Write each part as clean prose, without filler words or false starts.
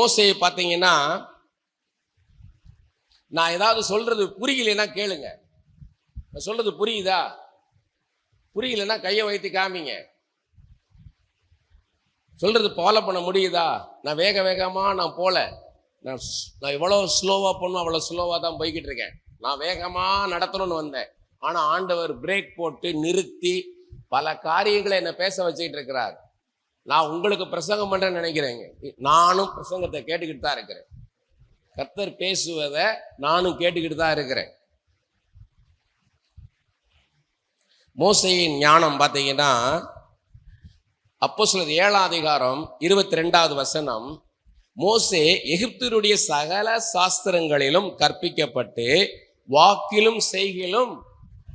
மோசேயை பார்த்தீங்கன்னா, நான் ஏதாவது சொல்றது புரியலைன்னா கேளுங்க. நான் சொல்றது புரியுதா? புரியலன்னா கையை வைத்து காமிங்க. சொல்றது ஃபாலோ பண்ண முடியுதா? நான் வேக வேகமா நான் போல, நான் எவ்வளோ ஸ்லோவா போகணும் அவ்வளோ ஸ்லோவா தான் போய்கிட்டு இருக்கேன். நான் வேகமா நடத்தணும்னு வந்தேன். ஆனா ஆண்டவர் பிரேக் போட்டு நிறுத்தி பல காரியங்களை என்னை பேச வச்சுக்கிட்டு இருக்கிறார். நான் உங்களுக்கு பிரசங்கம் பண்றேன்னு நினைக்கிறேங்க. நானும் பிரசங்கத்தை கேட்டுக்கிட்டு தான் இருக்கிறேன். கர்த்தர் பேசுவதை நானும் கேட்டுக்கிட்டு தான் இருக்கிறேன். மோசேயின் ஞானம் பார்த்தீங்கன்னா, அப்போஸ்தலர் 7ஆம் அதிகாரம் 22வது வசனம், மோசே எகிப்தியருடைய சகல சாஸ்திரங்களிலும் கற்பிக்கப்பட்டு வாக்கிலும் செய்கிலும்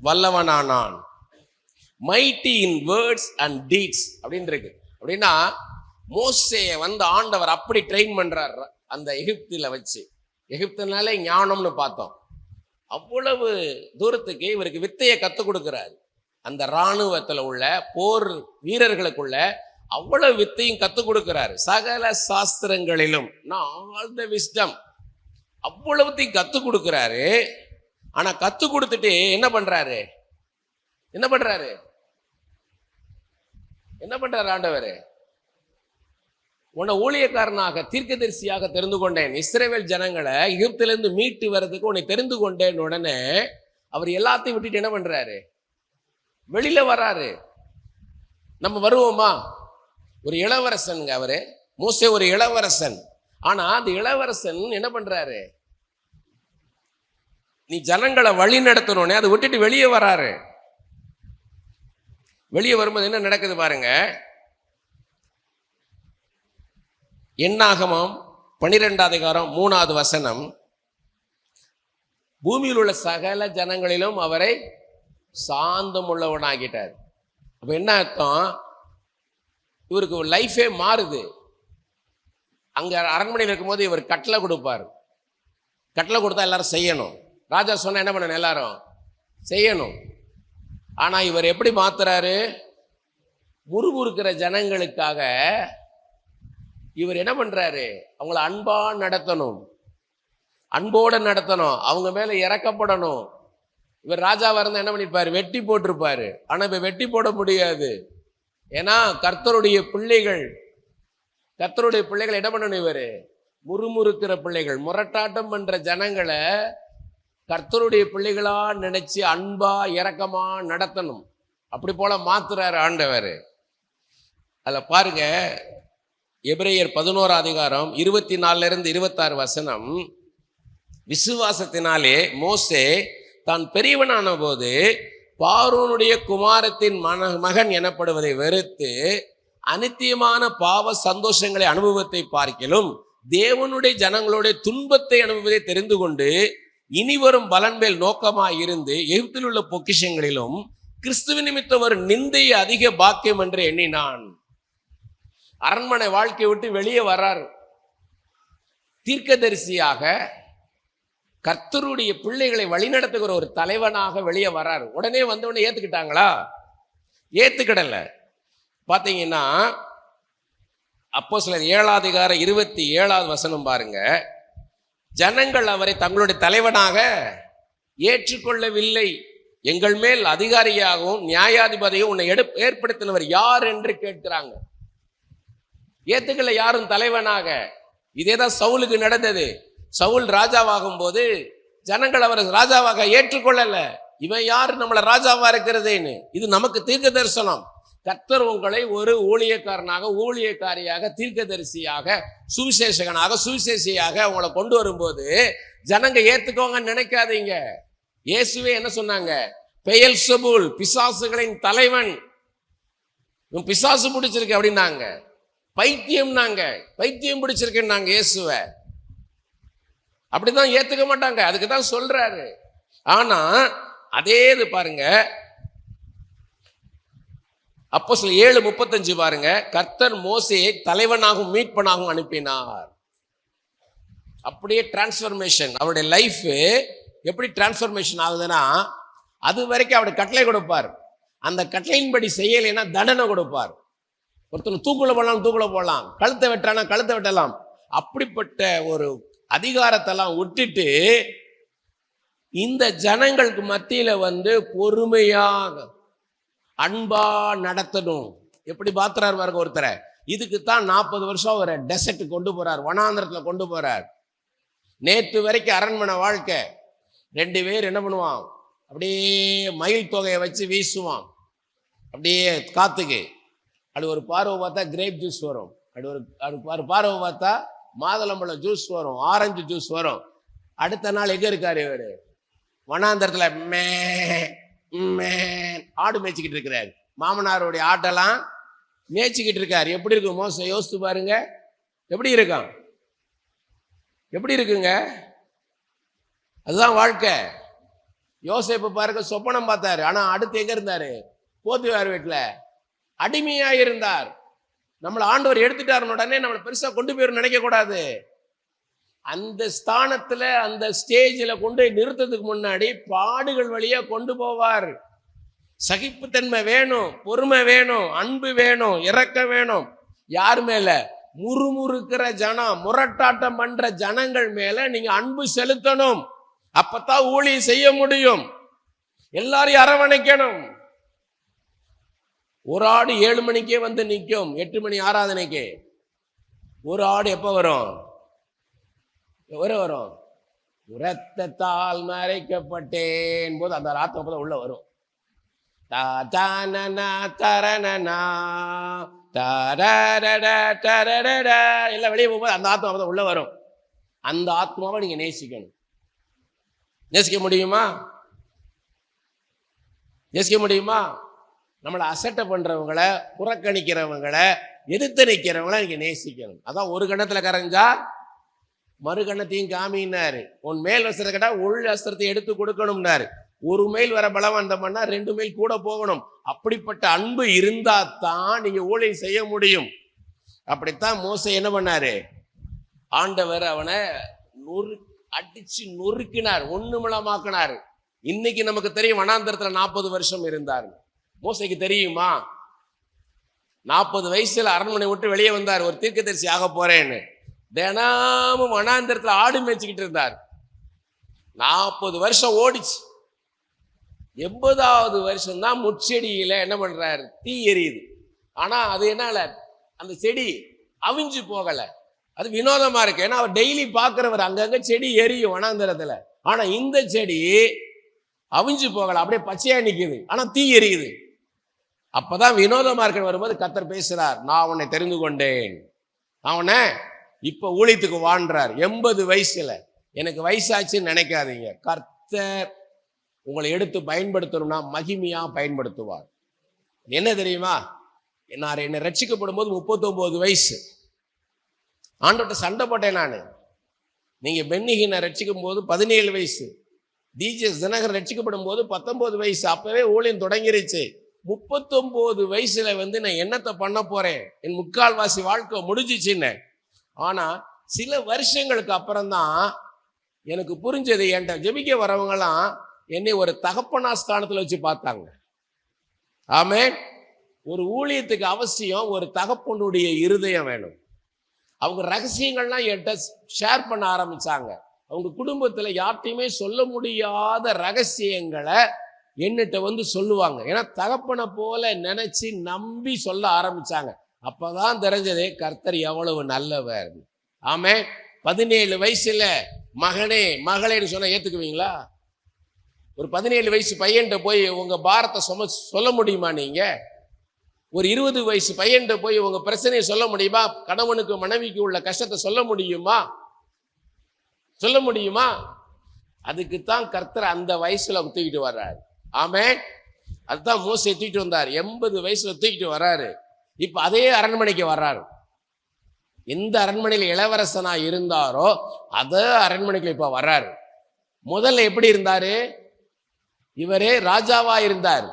வல்லவனானான். Mighty in words and deeds அப்படின்னு இருக்கு. அப்படின்னா மோசேயை ஆண்டவர் அப்படி ட்ரெயின் பண்றார் அந்த எகிப்தில வச்சு. எகிப்துனாலே ஞானம்னு பார்த்தோம். அவ்வளவு தூரத்துக்கு இவருக்கு வித்தையை கற்றுக் கொடுக்கிறார். அந்த இராணுவத்தில் உள்ள போர் வீரர்களுக்குள்ள அவ்வளவு வித்தையும் கற்றுக் கொடுக்கிறாரு. சகல சாஸ்திரங்களிலும் ஆல் த விஸ்டம் அவ்வளவுத்தையும் கற்றுக் கொடுக்கிறாரு. ஆனா கற்றுக் கொடுத்துட்டு என்ன பண்றாரு ஆண்டவர்? உன்னை ஊழியக்காரனாக தீர்க்கதரிசியாக தெரிந்து கொண்டேன், இஸ்ரவேல் ஜனங்களை எகிப்திலிருந்து மீட்டு வர்றதுக்கு உன்னை தெரிந்து கொண்டேன். உடனே அவர் எல்லாத்தையும் விட்டுட்டு என்ன பண்றாரு? வெளியில வராரு. நம்ம வருவோமா? ஒரு இளவரசனுங்க அவரு. மோசே ஒரு இளவரசன். ஆனா அந்த இளவரசன் என்ன பண்றாரு? நீ ஜனங்களை வழி நடத்தணும்னே அதை விட்டுட்டு வெளியே வராரு. வெளியே வரும்போது என்ன நடக்குது பாருங்க. என்னாகமம் 12ஆம் அதிகாரம் 3வது வசனம், பூமியில் உள்ள சகல ஜனங்களிலும் அவரை சாந்தம் உள்ளவனாகிட்டார். அப்ப என்ன அர்த்தம்? இவருக்கு லைஃபே மாறுது. அங்க அரண்மனையில் இருக்கும்போது இவர் கட்டளை கொடுப்பார். கட்டளை கொடுத்தா எல்லாரும் செய்யணும். ராஜா சொன்னா என்ன பண்ணணும்? எல்லாரும் செய்யணும். ஆனா இவர் எப்படி மாத்துறாரு? முறுமுறுக்கிற ஜனங்களுக்காக இவர் என்ன பண்றாரு? அவங்கள அன்பா நடத்தணும், அன்போட நடத்தணும், அவங்க மேல இறக்கப்படணும். இவர் ராஜாவா இருந்தா என்ன பண்ணிருப்பாரு? வெட்டி போட்டிருப்பாரு. ஆனா இப்ப வெட்டி போட முடியாது. ஏன்னா கர்த்தருடைய பிள்ளைகள் என்ன பண்ணணும்? இவரு முறுமுறுக்கிற பிள்ளைகள், முரட்டாட்டம் பண்ற ஜனங்களை கர்த்தருடைய பிள்ளைகளா நினைச்சு அன்பா இரக்கமா நடத்தணும். அப்படி போல மாத்துறாரு ஆண்டவர். அதுல பாருங்க, எபிரேயர் 11ஆம் அதிகாரம் 24 to 26 வசனம், விசுவாசத்தினாலே மோசே தான் பெரியவனான போது பார்வோனுடைய குமாரத்தின் மகன் எனப்படுவதை வெறுத்து அனித்தியமான பாவ சந்தோஷங்களை அனுபவத்தை பார்க்கிலும் தேவனுடைய ஜனங்களுடைய துன்பத்தை அனுபவத்தை தெரிந்து கொண்டு இனி வரும் பலன் மேல் நோக்கமாய் இருந்து எகிப்தில் உள்ள பொக்கிஷங்களிலும் கிறிஸ்துவ நிமித்தம் ஒரு நிந்தையை அதிக பாக்கியம் என்று எண்ணினான். அரண்மனை வாழ்க்கையை விட்டு வெளியே வர்றார். தீர்க்கதரிசியாக கர்த்தருடைய பிள்ளைகளை வழிநடத்துகிற ஒரு தலைவனாக வெளியே வர்றாரு. உடனே வந்தவொடனே ஏத்துக்கிட்டாங்களா? ஏத்துக்கிடல. பாத்தீங்கன்னா அப்போஸ்தலர் 7ஆம் அதிகாரம் 27வது வசனம் பாருங்க. ஜனங்கள் அவரை தங்களுடைய தலைவனாக ஏற்றுக்கொள்ளவில்லை. எங்கள் மேல் அதிகாரியாகவும் நியாயாதிபதியும் உன்னை ஏற்படுத்தினவர் யார் என்று கேட்கிறாங்க. ஏத்துக்கல யாரும் தலைவனாக. இதேதான் சவுலுக்கு நடந்தது. சவுல் ராஜாவாகும் போது ஜனங்கள் அவரை ராஜாவாக ஏற்றுக்கொள்ளல. இவன் யார் நம்மள ராஜாவா இருக்கிறதேன்னு. இது நமக்கு தீர்க்க தரிசனம். கர்த்தர் உங்களை ஒரு ஊழியக்காரனாக, ஊழியக்காரியாக, தீர்க்கதரிசியாக, சுவிசேஷகனாக, சுவிசேஷியாக உங்களை கொண்டு வரும்போது ஜனங்க ஏத்துக்கோங்கன்னு நினைக்காதீங்க. இயேசுவே என்ன சொன்னாங்க? பெயல்செபூல், பிசாசுகளின் தலைவன், பிசாசு பிடிச்சிருக்கு அப்படின்னாங்க. பைத்தியம் பிடிச்சிருக்குன்னாங்க இயேசுவ. அப்படிதான் ஏத்துக்க மாட்டாங்க. அதுக்கு தான் சொல்றாரு. ஆனா அதே இது பாருங்க, அப்போஸ்தலர் 7:35 பாருங்க. கர்த்தர் மோசேயை தலைவனாகவும் மீட்பனாகவும் அனுப்பினார். அப்படியே டிரான்ஸ்ஃபர்மேஷன். அவருடைய லைஃப் எப்படி டிரான்ஸ்ஃபர்மேஷன் ஆகுதுன்னா, அது வரைக்கும் அவருடைய கட்டளை கொடுப்பார். அந்த கட்டளையின்படி செய்யலைன்னா தண்டனை கொடுப்பார். ஒருத்தர் தூக்குல போடலாம், கழுத்தை வெட்டானா கழுத்தை வெட்டலாம். அப்படிப்பட்ட ஒரு அதிகாரத்தெல்லாம் விட்டுட்டு இந்த ஜனங்களுக்கு மத்தியில பொறுமையாக அன்பா நடத்தணும். எப்படி பாத்துறாரு பாருங்க ஒருத்தரை. இதுக்குத்தான் 40 வருஷம் ஒரு டெசர்ட் கொண்டு போறார், வனாந்திரத்துல கொண்டு போறார். நேற்று வரைக்கும் அரண்மனை வாழ்க்கை. 2 பேர் என்ன பண்ணுவான், அப்படியே மயில் தொகையை வச்சு வீசுவான் அப்படியே காத்துக்கு. அது ஒரு பார்வை பார்த்தா கிரேப் ஜூஸ் வரும், அது பார்வை பார்த்தா மாதுளம்பழம் ஜூஸ் வரும், ஆரஞ்சு ஜூஸ் வரும். அடுத்த நாள் எங்க இருக்காரு இவரு? வனாந்தரத்துல ஆடு மேய்ச்சிக்கிட்டு இருக்கிறாரு. மாமனாருடைய ஆட்டெல்லாம் மேய்ச்சிக்கிட்டு இருக்காரு. எப்படி இருக்கும் மோச? யோசித்து பாருங்க. எப்படி இருக்கான்? எப்படி இருக்குங்க? அதுதான் வாழ்க்கை. யோசேப்பு பாருங்க, சொப்பனம் பார்த்தாரு. ஆனா அடுத்து எங்க இருந்தாரு? போத்தியார் வீட்டுல அடிமையா இருந்தார். நம்மளை ஆண்டவர் எடுத்துட்டாருன்னு உடனே நம்மளை பெருசா கொண்டு போயிரும் நினைக்க கூடாது. அந்த ஸ்தானத்துல அந்த ஸ்டேஜில் கொண்டு நிறுத்தத்துக்கு முன்னாடி பாடுகள் வழியா கொண்டு போவார். சகிப்புத்தன்மை வேணும், பொறுமை வேணும், அன்பு வேணும், இரக்கம் வேணும். யார் மேல? முறுமுறுக்கிற ஜனம், முரட்டாட்டம் பண்ற ஜனங்கள் மேல நீங்க அன்பு செலுத்தணும். அப்பதான் ஊழியம் செய்ய முடியும். எல்லாரையும் அரவணைக்கணும். ஒரு ஆடு 7 மணிக்கே நிற்கும், 8 மணி ஆராதனைக்கு. ஒரு ஆடு எப்ப வரும்? வரும் இரத்தத்தால் மறைக்கப்பட்டேன் போது அந்த ஆத்மா உள்ள வரும். எல்லாம் வெளியே போகும்போது அந்த ஆத்மா உள்ள வரும். அந்த ஆத்மாவை நீங்க நேசிக்கணும். நேசிக்க முடியுமா? நேசிக்க முடியுமா? நம்மளை அசட்டை பண்றவங்களை, புறக்கணிக்கிறவங்களை, எதிர்த்து நிற்கிறவங்களை நீங்க நேசிக்கணும். அதான் ஒரு கணத்துல கரைஞ்சா மறு கணத்தையும் காமினாரு. உன் மேல் வஸ்திரத்தை கேட்டா உள் வஸ்திரத்தை எடுத்து கொடுக்கணும்னாரு. ஒரு மைல் வர பலவந்தம்னா 2 மைல் கூட போகணும். அப்படிப்பட்ட அன்பு இருந்தா தான் நீங்க ஊழியம் செய்ய முடியும். அப்படித்தான் மோசே என்ன பண்ணாரு? ஆண்டவர் அவனை அடிச்சு நொறுக்கினார், ஒண்ணுமில்லமாக்கினார். இன்னைக்கு நமக்கு தெரியும் வனாந்தரத்துல 40 வருஷம் இருந்தார். மோசைக்கு தெரியுமா? 40 வயசுல அரண்மனை விட்டு வெளியே வந்தார், ஒரு தீர்க்கதரிசி ஆக போறேன்னு. தினமும் வனாந்தரத்துல ஆடு மேய்ச்சிக்கிட்டு இருந்தார். 40 வருஷம் ஓடிச்சு. 80வது வருஷம் தான் முட்செடியில என்ன பண்றாரு? தீ எரியுது. ஆனா அது என்னால அந்த செடி அவிஞ்சு போகல. அது வினோதமா இருக்கு. ஏன்னா அவர் டெய்லி பாக்குறவர், அங்கங்க செடி எரியும் வனாந்தரத்துல. ஆனா இந்த செடி அவிஞ்சு போகல, அப்படியே பச்சையா நிக்குது. ஆனா தீ எரியுது. அப்பதான் வினோதமா இருக்க வரும்போது கர்த்தர் பேசுறார், நான் உன்னை தெரிந்து கொண்டேன், நான் உன்னை இப்ப ஊழியத்துக்கு வாழ்றார். 80 வயசுல. எனக்கு வயசாச்சுன்னு நினைக்காதீங்க. கர்த்தர் உங்களை எடுத்து பயன்படுத்தணும்னா மகிமையா பயன்படுத்துவார். என்ன தெரியுமா? நான் என்னை ரட்சிக்கப்படும் போது 39 வயசு. ஆண்டவர்கிட்ட சண்டை போட்டேன் நானு. நீங்க பென்னிகினை ரட்சிக்கும் போது 17 வயசு, டிஜிஎஸ் தினகர் ரட்சிக்கப்படும் போது 19 வயசு. அப்பவே ஊழியம் தொடங்கிருச்சு. 39 வயசுல நான் என்னத்தை பண்ண போறேன்? என் முக்கால்வாசி வாழ்க்கை முடிஞ்சிச்சுன்னு. ஆனா சில வருஷங்களுக்கு அப்புறம்தான் எனக்கு புரிஞ்சது. என்கிட்ட ஜெபிக்க வரவங்கலாம் என்னை ஒரு தகப்பனா ஸ்தானத்துல வச்சு பார்த்தாங்க. ஆமென். ஒரு ஊழியத்துக்கு அவசியம் ஒரு தகப்பனுடைய இருதயம் வேணும். அவங்க ரகசியங்கள்லாம் என்கிட்ட ஷேர் பண்ண ஆரம்பிச்சாங்க. அவங்க குடும்பத்துல யார்ட்டையுமே சொல்ல முடியாத ரகசியங்களை என்னிட்ட சொல்லுவாங்க. ஏன்னா தகப்பனை போல நினைச்சு நம்பி சொல்ல ஆரம்பிச்சாங்க. அப்பதான் தெரிஞ்சதே கர்த்தர் எவ்வளவு நல்லவர். ஆமே. 17 வயசுல மகனே மகளேன்னு சொன்னா ஏத்துக்குவீங்களா? ஒரு 17 வயசு பையன்கிட்ட போய் உங்க பாரத்தை சொல்ல முடியுமா? நீங்க ஒரு 20 வயசு பையன்கிட்ட போய் உங்க பிரச்சனையை சொல்ல முடியுமா? கணவனுக்கு மனைவிக்கு உள்ள கஷ்டத்தை சொல்ல முடியுமா? சொல்ல முடியுமா? அதுக்குத்தான் கர்த்தர் அந்த வயசுல தூக்கிட்டு வர்றாரு. ஆமே. அதுதான் மோசே தூக்கிட்டு வந்தார். 80 வயசுல தூக்கிட்டு வர்றாரு. இப்ப அதே அரண்மனைக்கு வர்றாரு. எந்த அரண்மனையில் இளவரசனா இருந்தாரோ அதே அரண்மனைக்கு இப்ப வர்றாரு. முதல்ல எப்படி இருந்தாரு? இவரே ராஜாவா இருந்தார்.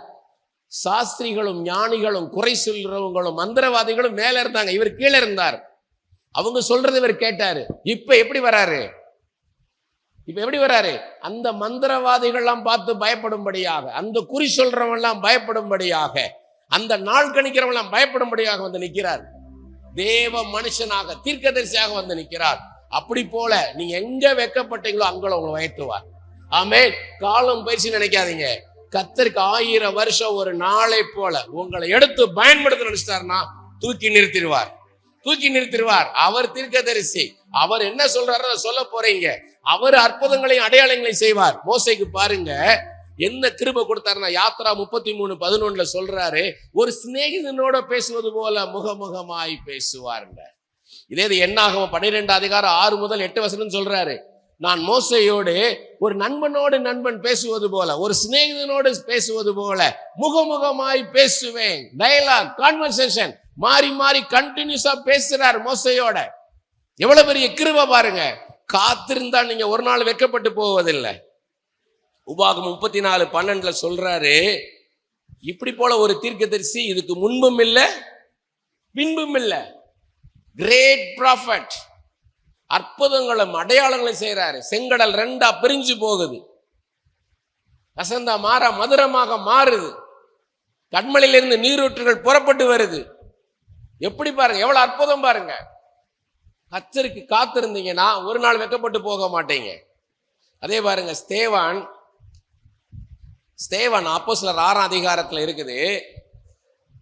சாஸ்திரிகளும் ஞானிகளும் குறை சொல்றவங்களும் மந்திரவாதிகளும் மேல இருந்தாங்க, இவர் கீழே இருந்தார். அவங்க சொல்றது இவர் கேட்டாரு. இப்ப எப்படி வராரு? இப்ப எப்படி வராரு? அந்த மந்திரவாதிகள்லாம் பார்த்து பயப்படும்படியாக, அந்த குறி சொல்றவன் எல்லாம் பயப்படும்படியாக, அந்த நாள் கணிக்கிறவன் எல்லாம் பயப்படும்படியாக நிற்கிறார். தேவ மனுஷனாக தீர்க்கதரிசியாக வந்து நிற்கிறார். அப்படி போல நீங்க எங்க வெக்கப்பட்டீங்களோ அங்கே உங்களை உயர்த்துவார். ஆமென். காலம் பயிற்சி நினைக்காதீங்க. கர்த்தருக்கு 1000 வருஷம் ஒரு நாளை போல உங்களை எடுத்து பயன்படுத்த நினைச்சிட்டாருன்னா தூக்கி நிறுத்திடுவார், தூக்கி நிறுத்திடுவார். அவர் தீர்க்கதரிசி. அவர் என்ன சொல்றாரோ சொல்ல போறீங்க. அவர் அற்புதங்களையும் அடையாளங்களையும் செய்வார். மோசேக்கு பாருங்க என்ன கிருபை கொடுத்தாருன்னா, யாத்ரா 33:11 சொல்றாரு, ஒரு சிநேகிதனோட பேசுவது போல முகமுகமாய் பேசுவார்ங்க. இதே என்னாகும் 12 அதிகாரம் 6 முதல் 8 வசனம் சொல்றாரு, நான் மோசையோடு ஒரு நண்பனோடு நண்பன் பேசுவது போல, ஒரு சிநேகிதனோடு பேசுவது போல முகமுகமாய் பேசுவேன். டயலாக், கான்வர்சேஷன், மாறி மாறி கண்டினியூஸா பேசுறார் மோசையோட. எவ்வளவு பெரிய கிருபை பாருங்க. காத்திருந்தா நீங்க ஒரு நாள் வெட்கப்பட்டு போவதில்லை. உபாகமம் 34:12 சொல்றாரு, இப்படி போல ஒரு தீர்க்கதரிசி இதுக்கு முன்பும் இல்லை பின்பும் இல்லை. கிரேட் ப்ராஃபட், அற்புதங்களும் அடையாளங்களும் செய்யறாரு. செங்கடல் 2 பிரிஞ்சு போகுது, கசந்தா மாறா மதுரமாக மாறுது, கண்மலையிலிருந்து நீரூற்றுகள் புறப்பட்டு வருது. எப்படி பாருங்க, எவ்வளவு அற்புதம் பாருங்க. கர்த்தருக்கு காத்திருந்தீங்கன்னா ஒரு நாள் வெட்கப்பட்டு போக மாட்டீங்க. அதே பாருங்க, ஸ்தேவான் அப்போஸ்தலர் 6 அதிகாரத்துல இருக்குது.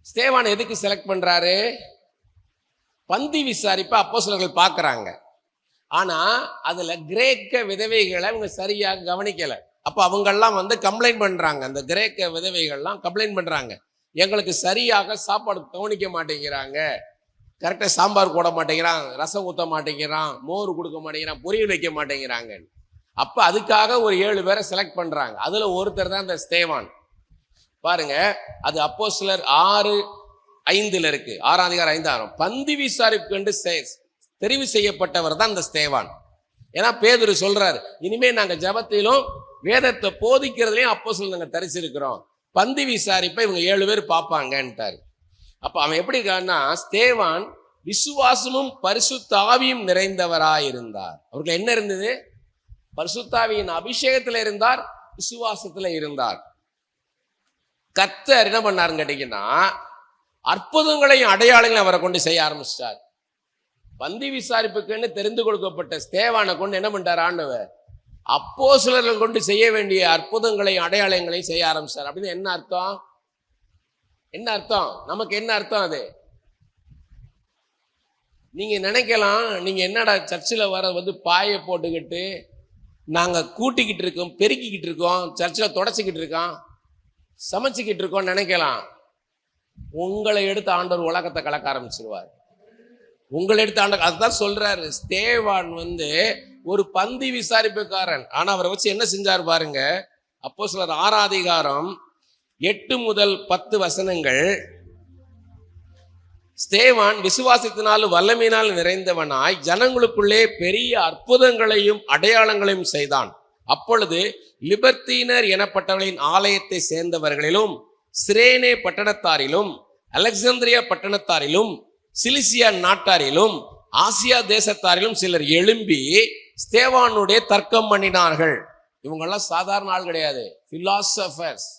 ஸ்தேவான் எதுக்கு செலக்ட் பண்றாரு? பந்தி விசாரிப்ப அப்போஸ்தலர்கள் பார்க்கறாங்க. ஆனா அதுல கிரேக்க விதவைகளை அவங்க சரியாக கவனிக்கல. அப்ப அவங்கெல்லாம் வந்து கம்ப்ளைண்ட் பண்றாங்க. அந்த கிரேக்க விதவைகள்லாம் கம்ப்ளைண்ட் பண்றாங்க, எங்களுக்கு சரியாக சாப்பாடு கவனிக்க மாட்டேங்கிறாங்க, கரெக்டா சாம்பார் போட மாட்டேங்கிறான், ரசம் ஊத்த மாட்டேங்கிறான், மோர் கொடுக்க மாட்டேங்கிறான், பொரியல் வைக்க மாட்டேங்கிறாங்க. அப்ப அதுக்காக ஒரு 7 பேரை செலக்ட் பண்றாங்க. அதுல ஒருத்தர் தான் இந்த ஸ்தேவான். பாருங்க, அது அப்போஸ்தலர் 6:5 இருக்கு. 6 அதிகாரம் 5. பந்தி விசாரிப்பு என்று தெரிவு செய்யப்பட்டவர் தான் இந்த ஸ்தேவான். ஏன்னா பேதுரு சொல்றாரு, இனிமே நாங்க ஜபத்திலும் வேதத்தை போதிக்கிறதுலையும் அப்போஸ்தலர் நாங்க தரிசிருக்கிறோம், பந்தி விசாரிப்பை இவங்க 7 பேர் பார்ப்பாங்கன்ட்டாரு. அப்ப அவன் எப்படி இருக்கான்னா, ஸ்தேவான் விசுவாசமும் பரிசுத்த ஆவியும் நிறைந்தவராயிருந்தார். அவருக்கு என்ன இருந்தது? பரிசுத்த ஆவியின் அபிஷேகத்துல இருந்தார், விசுவாசத்துல இருந்தார். கர்த்தர் என்ன பண்ணாருன்னு கேட்டீங்கன்னா, அற்புதங்களையும் அடையாளங்களையும் அவரை கொண்டு செய்ய ஆரம்பிச்சிட்டார். பந்தி விசாரிப்புக்குன்னு தெரிந்து கொடுக்கப்பட்ட ஸ்தேவானை கொண்டு என்ன பண்ணிட்டார் ஆண்டவர்? அப்போஸ்தலர்கள் கொண்டு செய்ய வேண்டிய அற்புதங்களையும் அடையாளங்களையும் செய்ய ஆரம்பிச்சார். அப்படின்னு என்ன அர்த்தம்? என்ன அர்த்தம்? நமக்கு என்ன அர்த்தம்? அது நீங்க நினைக்கலாம், நீங்க என்னடா சர்ச்சில் வர வந்து பாயை போட்டுக்கிட்டு நாங்க கூட்டிக்கிட்டு இருக்கோம், பெருக்கிக்கிட்டு இருக்கோம், சர்ச்சில் தொடச்சிக்கிட்டு இருக்கோம், சமைச்சுக்கிட்டு இருக்கோம் நினைக்கலாம். உங்களை எடுத்து ஆண்டவர் உலகத்தை கலக்க ஆரம்பிச்சிருவார். உங்களை எடுத்து ஆண்டவர், அதுதான் சொல்றாரு. ஸ்தேவான் வந்து ஒரு பந்தி விசாரிப்புக்காரன். ஆனா அவரை வச்சு என்ன செஞ்சார் பாருங்க. அப்போஸ்தலர் 6 அதிகாரம் 8 முதல் 10 வசனங்கள். ஸ்தேவான் விசுவாசத்தினாலும் வல்லமையினால் நிறைந்தவனாய் ஜனங்களுக்குள்ளே பெரிய அற்புதங்களையும் அடையாளங்களையும் செய்தான். அப்பொழுது லிபர்த்தீனர் எனப்பட்டவர்களின் ஆலயத்தை சேர்ந்தவர்களிலும் சிரேனே பட்டணத்தாரிலும் அலெக்சாந்திரியா பட்டணத்தாரிலும் சிலிசியா நாட்டாரிலும் ஆசியா தேசத்தாரிலும் சிலர் எழும்பி ஸ்தேவானுடைய தர்க்கம் பண்ணினார்கள். இவங்கெல்லாம் சாதாரண ஆள் கிடையாது, பிலாசபர்ஸ்,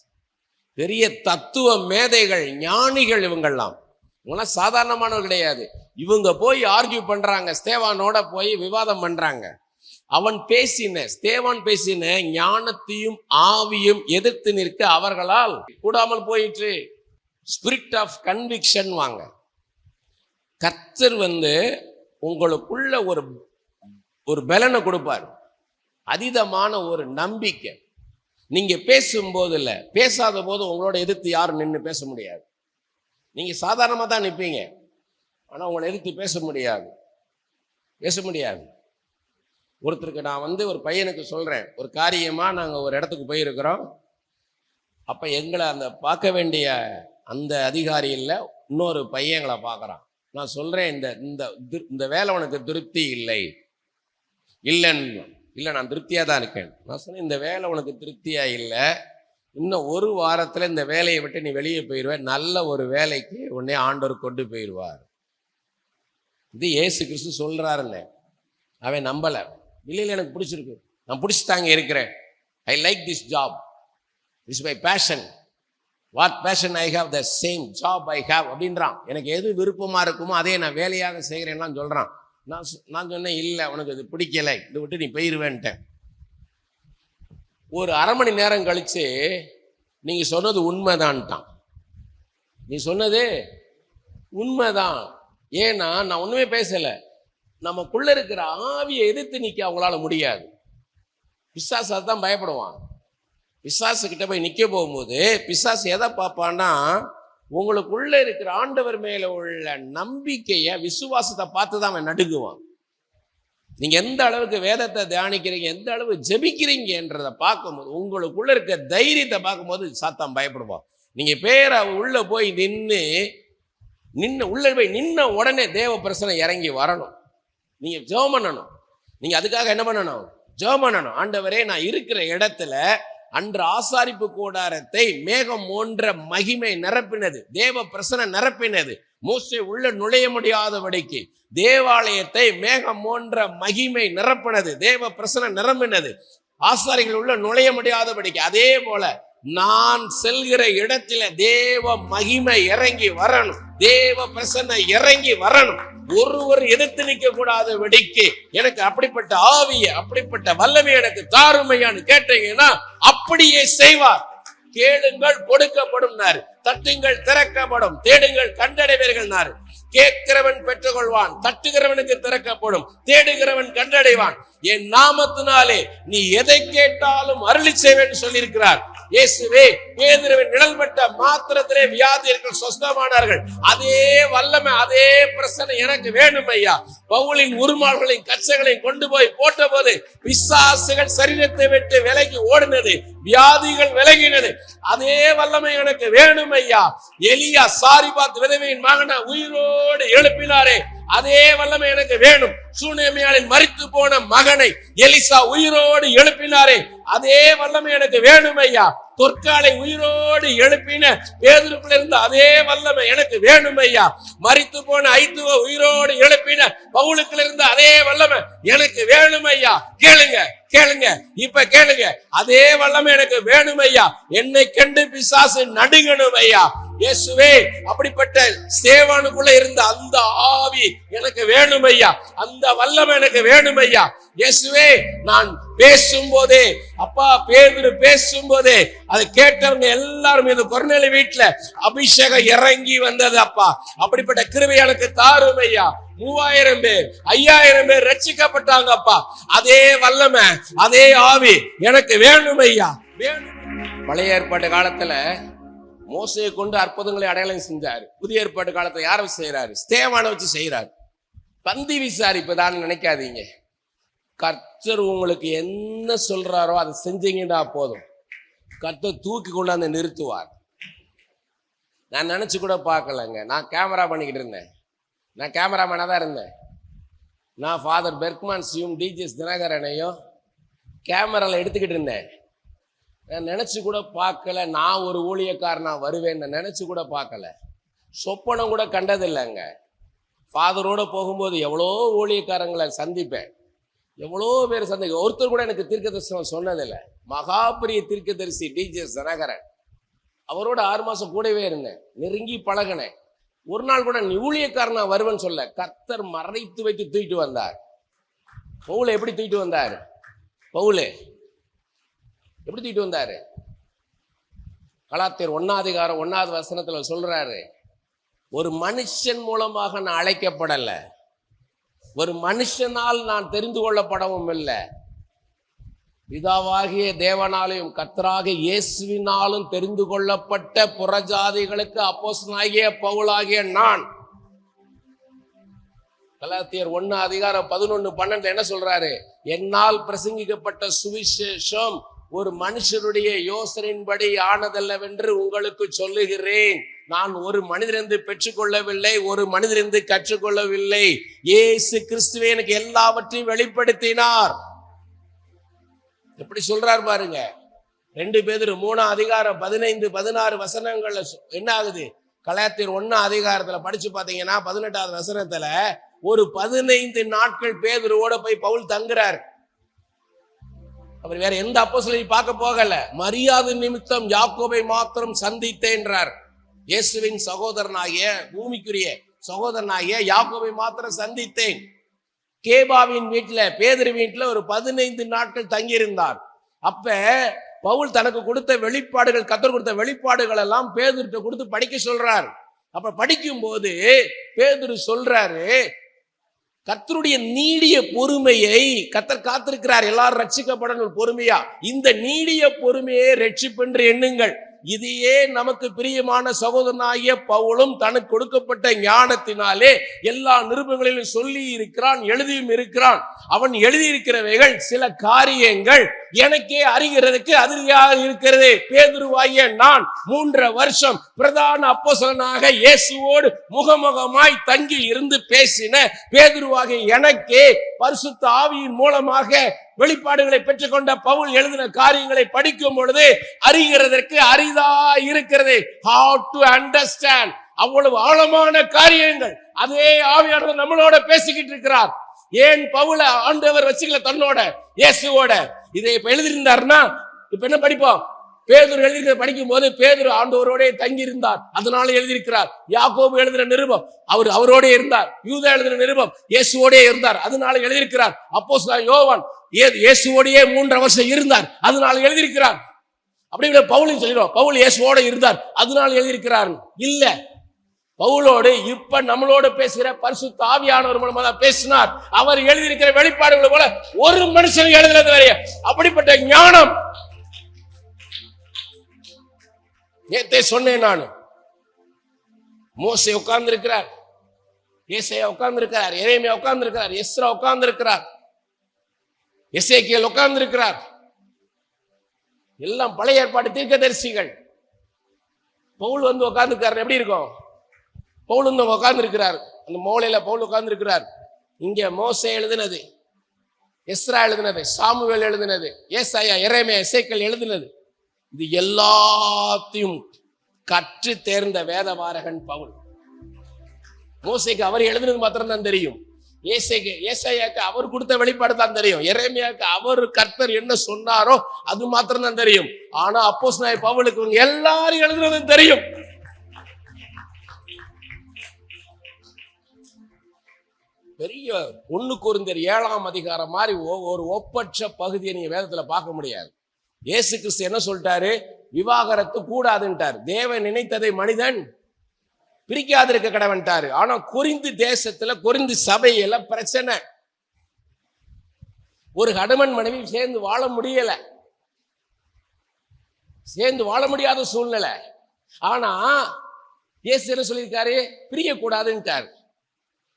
பெரிய தத்துவ மேதைகள், ஞானிகள். இவங்கெல்லாம் சாதாரணமானவர் கிடையாது. இவங்க போய் ஆர்கியூ பண்றாங்க, ஸ்தேவானோட போய் விவாதம் பண்றாங்க. ஸ்தேவான் பேசின ஞானத்தையும் ஆவியும் எதிர்த்து நிற்க அவர்களால் கூடாமல் போயிற்று. ஸ்பிரிட் ஆஃப் கன்விக்ஷன் வாங்க. கர்த்தர் வந்து உங்களுக்குள்ள ஒரு பலனை கொடுப்பார், அதீதமான ஒரு நம்பிக்கை. நீங்க பேசும்போது இல்ல, பேசாத போது உங்களோட எதிர்த்து யாரும் நின்று பேச முடியாது. நீங்க சாதாரணமா தான் நிற்பீங்க, ஆனா உங்களை எதிர்த்து பேச முடியாது. ஒருத்தருக்கு நான் வந்து ஒரு பையனுக்கு சொல்றேன், ஒரு காரியமா நாங்க ஒரு இடத்துக்கு போயிருக்கிறோம். அப்ப எங்களை அந்த பார்க்க வேண்டிய அந்த அதிகாரி இல்லை, இன்னொரு பையன் எங்களை பார்க்கறான். நான் சொல்றேன், இந்த வேலை உனக்கு திருப்தி இல்லை, நான் திருப்தியா தான் இருக்கேன். நான் சொன்னேன், இந்த வேலை உனக்கு திருப்தியா இல்லை, இன்னும் 1 வாரத்துல இந்த வேலையை விட்டு நீ வெளியே போயிடுவேன், நல்ல ஒரு வேலைக்கு உடனே ஆண்டவர் கொண்டு போயிடுவார். இது இயேசு கிறிஸ்து சொல்றாருன்னு அவன் நம்பல. இல்லை, எனக்கு பிடிச்சிருக்கு, நான் பிடிச்சி தாங்க இருக்கிறேன், I like this job, this my passion, what fashion I have the same job I have அப்படின்றான். எனக்கு எது விருப்பமா இருக்குமோ அதே நான் வேலையாக செய்கிறேன்லாம் சொல்றான். நான் சொன்னேன், இல்லை உனக்கு இது பிடிக்கலை, இதை விட்டு நீ போயிருவேன்ட்டேன். ஒரு அரை மணி நேரம் கழிச்சு நீங்க சொன்னது உண்மைதான்ட்டான். நீ சொன்னது உண்மைதான். ஏன்னா நான் ஒண்ணுமே பேசல. நமக்குள்ள இருக்கிற ஆவியை எதிர்த்து நிக்க அவங்களால முடியாது. பிசாசு அதுதான் பயப்படுவான். பிசாசு கிட்ட போய் நிக்க போகும்போது பிசாசு எதை பார்ப்பான்னா, உங்களுக்குள்ள இருக்கிற ஆண்டவர் மேல உள்ள நம்பிக்கைய, விசுவாசத்தை பார்த்து தான் அவன் நடுங்குவான். நீங்க எந்த அளவுக்கு வேதத்தை தியானிக்கிறீங்க, எந்த அளவு ஜெபிக்கிறீங்கன்றதை பார்க்கும்போது, உங்களுக்குள்ள இருக்க தைரியத்தை பார்க்கும்போது சாத்தான் பயப்படுவான். நீங்க பேரை உள்ள போய் உள்ள போய் நின்ன உடனே தேவ பிரசனை இறங்கி வரணும். நீங்க ஜெபம் பண்ணணும். நீங்க அதுக்காக என்ன பண்ணணும்? ஜெபம் பண்ணணும். ஆண்டவரே, நான் இருக்கிற இடத்துல அன்று ஆசாரிப்பு கூடாரத்தை மேகம் போன்ற மகிமை நிரப்பினது, தேவ பிரசனை நிரப்பினது. மோசே உள்ள நுழைய முடியாதபடிக்கு தேவாலயத்தை மேகம் போன்ற மகிமை நிரப்பினது, தேவ பிரசனை நிரம்பினது. ஆசாரிகள் உள்ள நுழைய முடியாதபடிக்கு. அதே போல நான் செல்கிற இடத்துல தேவ மகிமை இறங்கி வரணும், தேவ பிரசன்னை இறங்கி வரணும். ஒருவர் எதிர்த்து நிற்க கூடாத வெடிக்கு எனக்கு அப்படிப்பட்ட ஆவிய, அப்படிப்பட்ட வல்லமை எனக்கு தாருமையான்னு கேட்டீங்கன்னா அப்படியே செய்வார். கேளுங்கள் கொடுக்கப்படும், தட்டுங்கள் திறக்கப்படும், தேடுங்கள் கண்டடைவீர்கள். கேட்கிறவன் பெற்றுக்கொள்வான், தட்டுகிறவனுக்கு திறக்கப்படும், தேடுகிறவன் கண்டடைவான். என் நாமத்தினாலே நீ எதை கேட்டாலும் அருளி செய்வேன் சொல்லியிருக்கிறார் இயேசுவே. பேதுருவின் நிழல் பட்ட மாத்திரத்திலே வியாதியர்கள் சொஸ்தமானார்கள். அதே வல்லமை, அதே பிரசனை எனக்கு வேணும் ஐயா. பவுலின் உருமால்களையும் கச்சைகளையும் கொண்டு போய் போட்ட போது பிசாசுகள் சரீரத்தை விட்டு விலகி ஓடினது, வியாதிகள் விலகினது. அதே வல்லமை எனக்கு வேணும் ஐயா. எலியா சாரிபாத் விதவையின் மகனை உயிரோடு எழுப்பினாரே, அதே வல்லமை எனக்கு வேணும். சூனேமியாளின் மரித்து போன மகனை எலிசா உயிரோடு எழுப்பினாரே, அதே வல்லமை எனக்கு வேணும் ஐயா. தொற்காலை உயிரோடு எழுப்பின பேதுருக்குள்ள இருந்த அதே வல்லமை எனக்கு வேணும் ஐயா. மரித்து போன ஐத்துவ உயிரோடு எழுப்பின பவுலுக்குள்ள இருந்த அதே வல்லமை எனக்கு வேணும் ஐயா. கேளுங்க கேளுங்க, இப்ப கேளுங்க. அதே வல்லமை எனக்கு வேணும் ஐயா. என்னை கண்டு பிசாசு நடுங்கணும் ஐயா. இயேசுவே, அப்படிப்பட்ட சேவானுக்குள்ள இருந்த அந்த ஆவி எனக்கு வேணும் ஐயா. அந்த வல்லமை எனக்கு வேணும் ஐயா. இயேசுவே, நான் பேசும்போதே, அப்பா பேதுரு பேசும்போதே அதை கேட்டவங்க எல்லாரும் இந்த கொர்நேலி வீட்டுல அபிஷேகம் இறங்கி வந்தது அப்பா. அப்படிப்பட்ட கிருபை எனக்கு தாரும் ஐயா. 3000 பேர் 5000 பேர் ரட்சிக்கப்பட்டாங்க அப்பா. அதே வல்லமை, அதே ஆவி எனக்கு வேணும் ஐயா, வேணும். பழைய ஏற்பாட்டு காலத்துல மோசையை கொண்டு அற்புதங்களை அடையாளம் செஞ்சாரு. புதிய ஏற்பாட்டு காலத்தை யாரை வச்சு செய்யறாரு? ஸ்தேவானை வச்சு செய்யறாரு. பந்தி விசாரிப்புதான் நினைக்காதீங்க. கர்த்தர் உங்களுக்கு என்ன சொல்றாரோ அதை செஞ்சீங்கன்னா போதும், கர்த்தர் தூக்கி கொண்டாந்து நிறுத்துவார். நான் நினைச்சு கூட பார்க்கலங்க. நான் கேமரா பண்ணிக்கிட்டு இருந்தேன். நான் கேமராமேனாக தான் இருந்தேன். நான் ஃபாதர் பெர்க்மான்ஸையும் டிஜிஎஸ் தினகரனையும் கேமராவில் எடுத்துக்கிட்டு இருந்தேன். நான் நினச்சி கூட பார்க்கல நான் ஒரு ஊழியக்காரனா வருவேன்னு நினச்சி கூட பார்க்கல. சொப்பனம் கூட கண்டதில்லைங்க. ஃபாதரோடு போகும்போது எவ்வளோ ஊழியக்காரங்களை சந்திப்பேன், எவ்வளோ பேர் சந்திக்க. ஒருத்தர் கூட எனக்கு தீர்க்கதரிசனம் சொன்னதில்லை. மகாபிரிய தீர்க்கதரிசி டிஜிஎஸ் தினகரன், அவரோட 6 மாதம் கூடவே இருந்தேன், நெருங்கி பழகினேன். ஒரு நாள் கூட நீ ஊழியக்காரனா வருவேன்னு சொல்ல, கர்த்தர் மறைத்து வைத்து தூக்கிட்டு வந்தார். பவுலை எப்படி தூக்கிட்டு வந்தார்? பவுலே எப்படி தூக்கிட்டு வந்தாரு? கலாத்தியர் 1:1 சொல்றாரு, ஒரு மனுஷன் மூலமாக நான் அழைக்கப்படல, ஒரு மனுஷனால் நான் தெரிந்து கொள்ளப்படவும் இல்லை, பிதாவாகிய தேவனாலையும் கர்த்தராகிய இயேசுவினாலும் தெரிந்து கொள்ளப்பட்ட புறஜாதிகளுக்கு அப்போஸ்தலனாகிய பவுலாகிய நான். கலாத்தியர் 1:11-12 என்ன சொல்றாரு? என்னால் பிரசங்கிக்கப்பட்ட சுவிசேஷம் ஒரு மனுஷருடைய யோசனையின்படி ஆனதல்லவென்று உங்களுக்கு சொல்லுகிறேன். நான் ஒரு மனிதரிலிருந்து பெற்றுக்கொள்ளவில்லை, ஒரு மனிதரிலிருந்து கற்றுக்கொள்ளவில்லை. இயேசு கிறிஸ்துவே எனக்கு எல்லாவற்றையும் வெளிப்படுத்தினார். எப்படி சொல்றார் பாருங்க. 2 பேதுரு 3:15-16 என்ன ஆகுது? கலாத்தியர் 1 படிச்சு பாத்தீங்கன்னா 18 ஒரு 15 நாட்கள் பேதுருவோட போய் பவுல் தங்குறார். அவர் வேற எந்த அப்போஸ்தலரையும் பார்க்க போகல. மரியாதை நிமித்தம் யாக்கோபை மாத்திரம் சந்தித்தேன்றார். இயேசுவின் சகோதரனாகிய, பூமிக்குரிய சகோதரனாகிய யாக்கோபை மாத்திரம் சந்தித்தேன். கேபாவின் வீட்டுல, பேதுரு வீட்டுல ஒரு 15 நாட்கள் தங்கியிருந்தார். அப்ப பவுல் தனக்கு கொடுத்த வெளிப்பாடுகள், கர்த்தர் கொடுத்த வெளிப்பாடுகள் எல்லாம் பேதுருட்ட கொடுத்து படிக்க சொல்றார். அப்ப படிக்கும் போது பேதுரு சொல்றாரு, கர்த்தருடைய நீடிய பொறுமையை கர்த்தர் காத்திருக்கிறார், எல்லாரும் ரட்சிக்கப்படணும் பொறுமையா. இந்த நீடிய பொறுமையை ரட்சிப்பென்று எண்ணுங்கள். இதையே நமக்கு பிரியமான சகோதரனாகிய பவுலும் தனக்கு கொடுக்கப்பட்ட ஞானத்தினாலே எல்லா நிருபங்களிலும் சொல்லி இருக்கிறான், எழுதியும் இருக்கிறான். அவன் எழுதியிருக்கிறவைகள் சில காரியங்கள் எனக்கே அறிகிறதுக்கு அதிர்ச்சியாக இருக்கிறது. பேதுருவாகிய நான் 3 வருஷம் பிரதான அப்போஸ்தலனாக இயேசுவோடு முகமுகமாய் தங்கி இருந்து பேசின பேதுருவாகிய எனக்கே பரிசுத்த ஆவியின் மூலமாக வெளிப்பாடுகளை பெற்றுக்கொண்ட பவுல் எழுதின காரியங்களை படிக்கும் பொழுது அறிகிறதற்கு அரிதா இருக்கிறது. How to understand, அவ்வளவு ஆழமான காரியங்கள். அதே ஆவியானவர் நம்மளோட பேசிக்கிட்டு இருக்கிறார். ஏன் பவுல ஆண்டவர் வச்சுக்கல தன்னோட, இயேசுவோட? இதை இப்ப எழுதியிருந்தாருன்னா இப்ப என்ன படிப்போம்? பேதுரு எழுதியிருக்கிற படிக்கும் போது பேதுரு ஆண்டவரோட தங்கி இருந்தார், அதனால எழுதியிருக்கிறார். யாக்கோபு எழுதின நிருபம் அவரோட இருந்தார். யூதா எழுதின நிருபம் இயேசுவோட இருந்தார், அதனால எழுதியிருக்கிறார். அப்போஸ்தலன் யோவான் இயேசுவோடையே 3 வருஷம் இருந்தார், அதனால எழுதியிருக்கிறார். அப்படி பவுலையும் சொல்லிடுவோம், பவுல் இயேசுவோட இருந்தார் அதனால எழுதியிருக்கிறார். இல்ல, பவுலோடு இப்ப நம்மளோட பேசுகிற பரிசுத்த ஆவியானவர் மூலமா தான் பேசினார். அவர் எழுதியிருக்கிற வெளிப்பாடுகளை போல ஒரு மனுஷன் எழுதுறது வரைய அப்படிப்பட்ட ஞானம். நேத்தே சொன்னேன் நான், மோசே உட்கார்ந்து இருக்கிறார், ஏசாயா உட்கார்ந்து இருக்கிறார், எரேமியா உட்கார்ந்து இருக்கிறார், எஸ்ரா உட்கார்ந்து இருக்கிறார், எசேக்கியேல் உட்கார்ந்து இருக்கிறார். எல்லாம் பழைய ஏற்பாடு தீர்க்கதரிசிகள். பவுல் வந்து உட்கார்ந்து இருக்காரு. எப்படி இருக்கும்? பவுல் வந்து உட்கார்ந்து இருக்கிறார், அந்த மூலையில பவுல் உட்கார்ந்து இருக்கிறார். இங்க மோசே எழுதினது, எஸ்ரா எழுதினது, சாமுவேல் எழுதினது, ஏசாயா, எரேமியா, எசேக்கியேல் எழுதினது, இது எல்லாத்தையும் கற்று தேர்ந்த வேதபாரகன் பவுல். மோசேக்கு அவர் எழுதினது மாத்திரம் தான் தெரியும். ஏசாயாக்கு அவர் கொடுத்த வெளிப்பாடு தான் தெரியும். எரேமியாக்கு அவர் கர்த்தர் என்ன சொன்னாரோ அது மாத்திரம் தான் தெரியும். ஆனா அப்போஸ்தலனாகிய பவுலுக்கு எல்லாரும் எழுதுனதும் தெரியும். பெரிய 1 கொரிந்தியர் 7ஆம் அதிகாரம் மாதிரி ஒரு ஒப்பற்ற பகுதியை நீங்க வேதத்துல பார்க்க முடியாது. இயேசு கிறிஸ்து என்ன சொல்லிட்டாரு? விவாகரத்து கூடாதுன்ட்டார். தேவன் நினைத்ததை மனிதன் பிரிக்காதிருக்க கடவன்ட்டாரு. ஆனா கொரிந்து தேசத்துல, கொரிந்து சபையில பிரச்சனை. ஒரு கணவன் மனைவி சேர்ந்து வாழ முடியல, சேர்ந்து வாழ முடியாத சூழ்நிலை. ஆனா இயேசு என்ன சொல்லியிருக்காரு? பிரியக்கூடாதுன்ட்டாரு,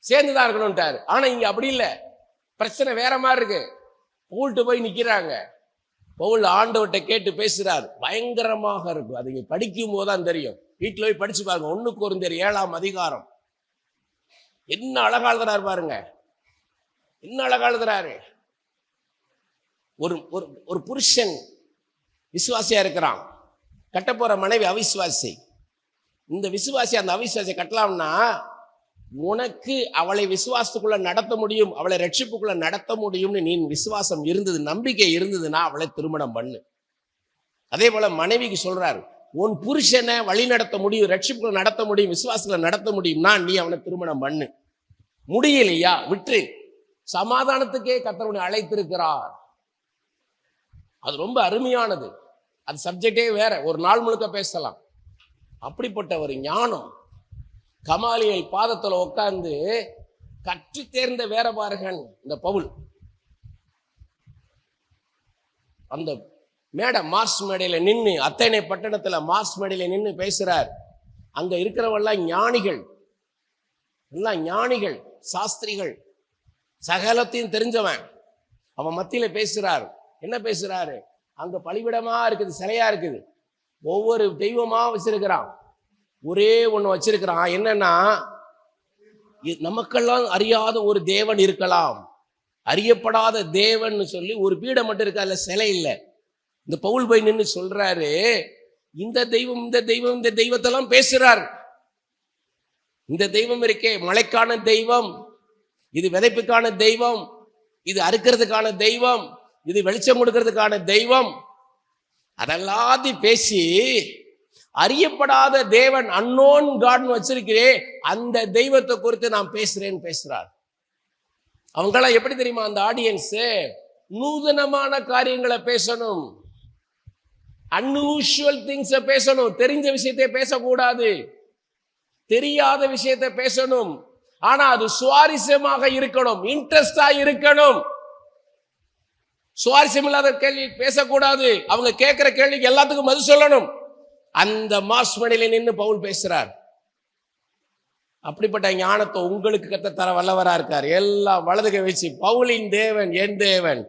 சேர்ந்துதான் இருக்கணும்ட்டாரு. ஆனா இங்க அப்படி இல்லை, பிரச்சனை வேற மாதிரி இருக்கு. பவுல்ட்டு போய் நிக்கிறாங்க. பவுல் ஆண்டவர்கிட்ட கேட்டு பேசுறாரு, பயங்கரமாக இருக்கும். அது நீங்க படிக்கும் போதுதான் தெரியும். வீட்டுல போய் படிச்சு பாருங்க. 1 கொரிந்தியர் 7ஆம் அதிகாரம் என்ன அழகா எழுதுறாரு பாருங்க, என்ன அழகா எழுதுறாரு. ஒரு புருஷன் விசுவாசியா இருக்கிறான், கட்ட போற மனைவி அவிசுவாசி. இந்த விசுவாசி அந்த அவிசுவாசியை கட்டலாம்னா உனக்கு அவளை விசுவாசத்துக்குள்ள நடத்த முடியும், அவளை ரட்சிப்புக்குள்ள நடத்த முடியும்னு நீ விசுவாசம் இருந்தது, நம்பிக்கை இருந்ததுன்னா அவளை திருமணம் பண்ணு. அதே போல மனைவிக்கு சொல்றாரு, உன் புருஷனை வழி நடத்த முடியும், ரட்சிப்புக்குள்ள நடத்த முடியும், விசுவாசத்துல நடத்த முடியும்னா நீ அவனை திருமணம் பண்ணு. முடியலையா விட்டு. சமாதானத்துக்கே கர்த்தர் அழைத்திருக்கிறார். அது ரொம்ப அருமையானது. அது சப்ஜெக்டே வேற, ஒரு நாள் முழுக்க பேசலாம். அப்படிப்பட்ட ஒரு ஞானம். கமாலியல் பாதத்துல உட்கார்ந்து கற்று தேர்ந்த வேதபாரகன் இந்த பவுல். அந்த மேடை, மார்ஸ் மேடையில நின்று, அத்தனை பட்டணத்துல மார்ஸ் மேடையில நின்று பேசுறார். அங்க இருக்கிறவெல்லாம் ஞானிகள், எல்லாம் ஞானிகள், சாஸ்திரிகள், சகலத்தையும் தெரிஞ்சவன். அவன் மத்தியில பேசுறார். என்ன பேசுறாரு? அங்க பலிபிடமா இருக்குது, சிலையா இருக்குது, ஒவ்வொரு தெய்வமா வச்சிருக்கிறான். ஒரே ஒண்ணு வச்சிருக்கிறான். என்னன்னா, நமக்கெல்லாம் அறியாத ஒரு தேவன் இருக்கலாம், அறியப்படாத தேவன் சொல்லி ஒரு பீடம் மட்டும் இருக்கு, அதுல சிலை இல்லை. இந்த பவுல் போய் நின்று சொல்றாரு, இந்த தெய்வம், இந்த தெய்வம், இந்த தெய்வத்தெல்லாம் பேசுறார். இந்த தெய்வம் இருக்கே, மழைக்கான தெய்வம், இது விதைப்புக்கான தெய்வம், இது அறுக்கிறதுக்கான தெய்வம், இது வெளிச்சம் கொடுக்கறதுக்கான தெய்வம். அதெல்லாத்தையும் பேசி அறியப்படாத தேவன், அன்னோன் காட்னு வச்சிருக்கிறே, அந்த தெய்வத்தை குறித்து நான் பேசுறேன்னு பேசுறார். அவங்களாம் எப்படி தெரியுமா? அந்த ஆடியன்ஸ் நூதனமான காரியங்களை பேசணும், அன்யூஷுவல் திங்ஸ் பேசணும். தெரிஞ்ச விஷயத்தை பேசக்கூடாது, தெரியாத விஷயத்தை பேசணும். ஆனா அது சுவாரஸ்யமாக இருக்கணும், இன்ட்ரெஸ்டா இருக்கணும். சுவாரஸ்யம் இல்லாத கேள்வி பேசக்கூடாது. அவங்க கேட்கிற கேள்விக்கு எல்லாத்துக்கும் பதில் சொல்லணும். அந்த மாஸ்மணில நின்று பவுல் பேசுறார். அப்படிப்பட்ட ஞானத்தை உங்களுக்கு கத்த தர வல்லவரா இருக்கார். எல்லாம் வலதுகை வச்சு பவுலின் தேவன் என் தேவன்,